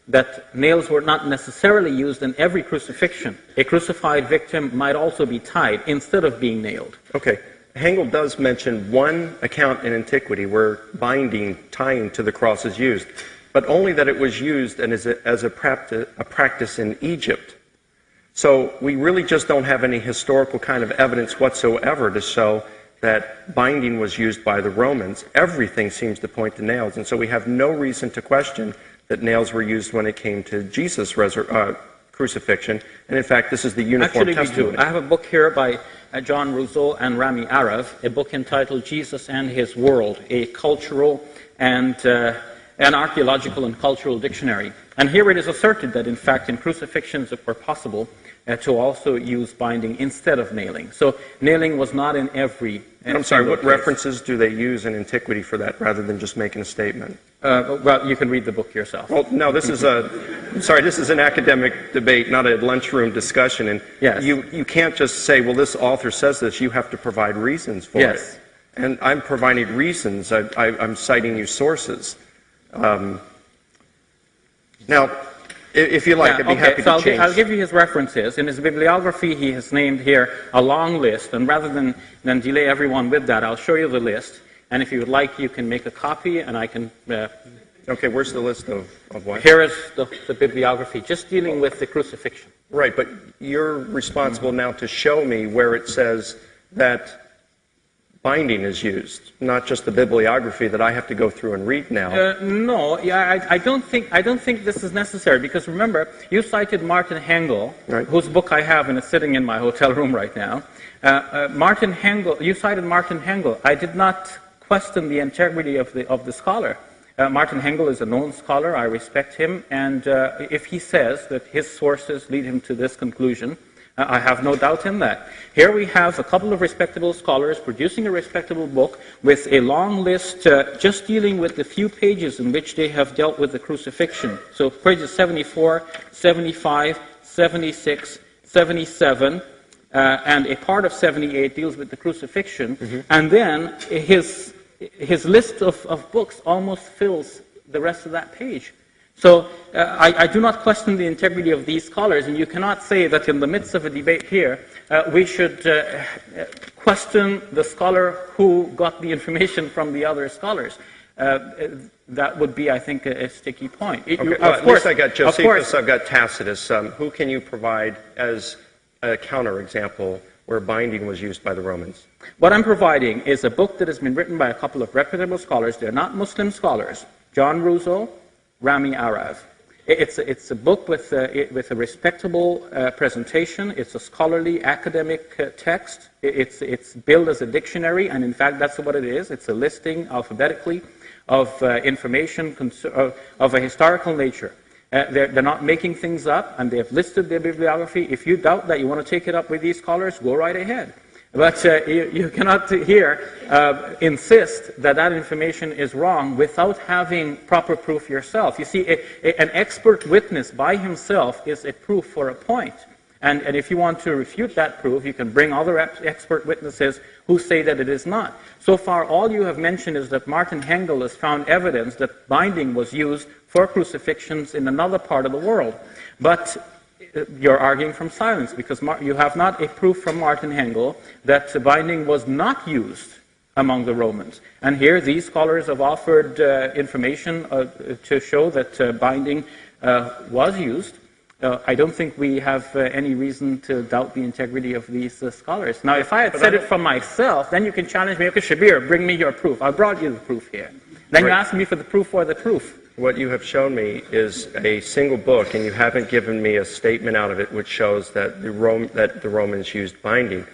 that nails were not necessarily used in every crucifixion. A crucified victim might also be tied instead of being nailed. Okay. Hengel does mention one account in antiquity where binding, tying to the cross is used, but only that it was used and as a practice in Egypt. So we really just don't have any historical kind of evidence whatsoever to show that binding was used by the Romans. Everything seems to point to nails, and so we have no reason to question that nails were used when it came to Jesus' crucifixion. And in fact, this is the uniform testimony. Actually, we do. I have a book here by John Rousseau and Rami Arav, a book entitled Jesus and His World, a cultural and an archaeological and cultural dictionary. And here it is asserted that, in fact, in crucifixions it were possible to also use binding instead of nailing. So nailing was not in every I'm sorry, what references do they use in antiquity for that rather than just making a statement? Well, you can read the book yourself. Well, no, this is this is an academic debate, not a lunchroom discussion. And yes. you can't just say, well, this author says this. You have to provide reasons for yes. it. And I'm providing reasons. I'm citing you sources. Now, if you like, I'd be happy to change. I'll give you his references. In his bibliography, he has named here a long list. And rather than delay everyone with that, I'll show you the list. And if you would like, you can make a copy, and I can... okay, where's the list of what? Here is the bibliography, just dealing with the crucifixion. Right, but you're responsible now to show me where it says that binding is used, not just the bibliography that I have to go through and read now. No, yeah, I don't think this is necessary, because remember, you cited Martin Hengel, right, whose book I have and is sitting in my hotel room right now. Martin Hengel, you cited Martin Hengel. I did not question the integrity of the scholar. Martin Hengel is a known scholar. I respect him, and if he says that his sources lead him to this conclusion, I have no doubt in that. Here we have a couple of respectable scholars producing a respectable book with a long list just dealing with the few pages in which they have dealt with the crucifixion. So pages 74, 75, 76, 77, and a part of 78 deals with the crucifixion. Mm-hmm. And then his list of books almost fills the rest of that page. So I do not question the integrity of these scholars, and you cannot say that in the midst of a debate here, we should question the scholar who got the information from the other scholars. That would be, I think, a sticky point. Okay, well, at least I got Josephus, I've got Tacitus. Who can you provide as a counterexample where binding was used by the Romans? What I'm providing is a book that has been written by a couple of reputable scholars. They're not Muslim scholars. John Rousseau, Rami Arav. It's a book with a respectable presentation. It's a scholarly academic text. It's billed as a dictionary, and in fact that's what it is. It's a listing alphabetically of information of a historical nature. They're not making things up, and they have listed their bibliography. If you doubt that, you want to take it up with these scholars, go right ahead. But you cannot here insist that that information is wrong without having proper proof yourself. You see, an expert witness by himself is a proof for a point. And if you want to refute that proof, you can bring other expert witnesses who say that it is not. So far, all you have mentioned is that Martin Hengel has found evidence that binding was used for crucifixions in another part of the world. But you're arguing from silence, because you have not a proof from Martin Hengel that binding was not used among the Romans. And here these scholars have offered information to show that binding was used. I don't think we have any reason to doubt the integrity of these scholars. Now, if I had said it from myself, then you can challenge me, okay, Shabir, bring me your proof. I brought you the proof here. Then you ask me for the proof for the proof. What you have shown me is a single book, and you haven't given me a statement out of it which shows that the Romans used binding.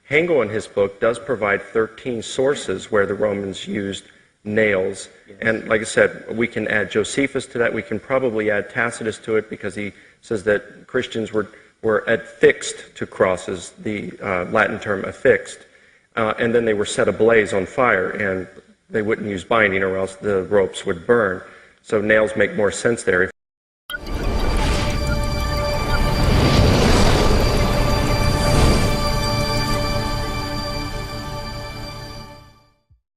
Hengel in his book does provide 13 sources where the Romans used nails. Yes. And like I said, we can add Josephus to that. We can probably add Tacitus to it, because he says that Christians were affixed to crosses, the Latin term affixed, and then they were set ablaze on fire, and they wouldn't use binding or else the ropes would burn. So nails make more sense there.